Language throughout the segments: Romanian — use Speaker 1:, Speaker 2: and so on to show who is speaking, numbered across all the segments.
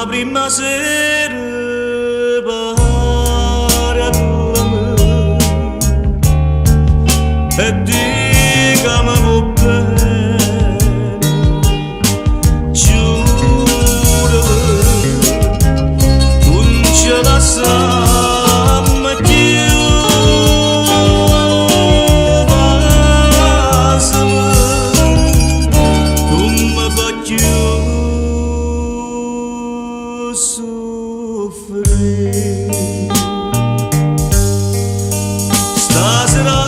Speaker 1: primavera bahara tua e diga-me vou bem, juro-me, non ce la sama più, basta-me, non mi fa più soffrire. Stasera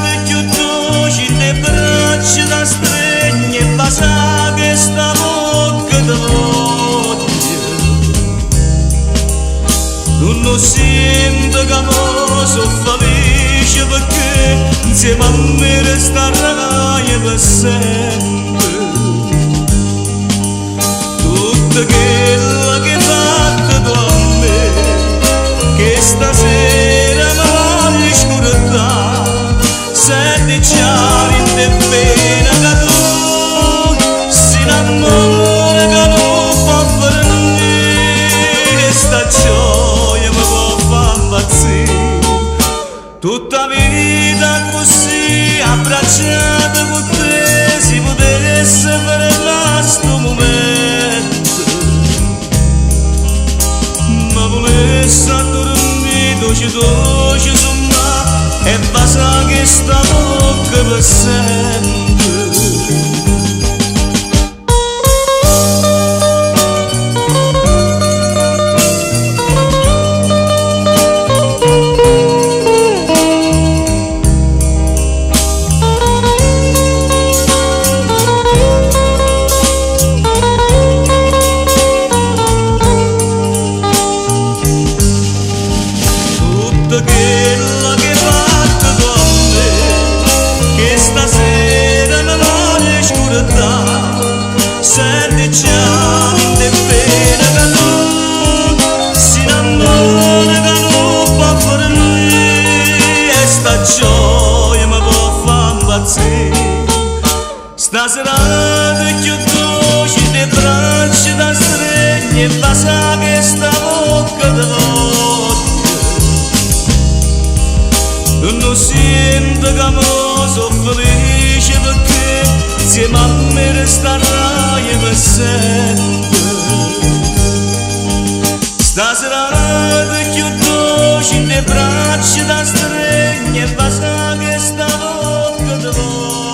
Speaker 1: vecchio tu ci le braccia da stregne e basa che sta bocca da voglio. Non lo sento che sono felice perché insieme a me resterai per sempre. Tutto quello che hai fatto tu a me, che stasera mi voglio scordare, senti già in te pena che tu si innamora che non può fare niente, sta gioia mi può far impazzire. Tutta vita così abbracciata con te si potesse fermare sto momento, ma volesse addormire dolce dolce su me e basta che sta bocca per sempre. Quello che hai fatto tu a me, che stasera mi voglio scordare, senti già in te pena che tu si innamora che non può fare niente, e sta gioia mi può far impazzire. Stasera vecchio tu ci le braccia da stregne e basta che sta bocca da voglio. Non sento che sono felice perché insieme a me resterai per sempre. Stasera vecchio dolce in le braccia da stregne e basta che sta bocca da voi.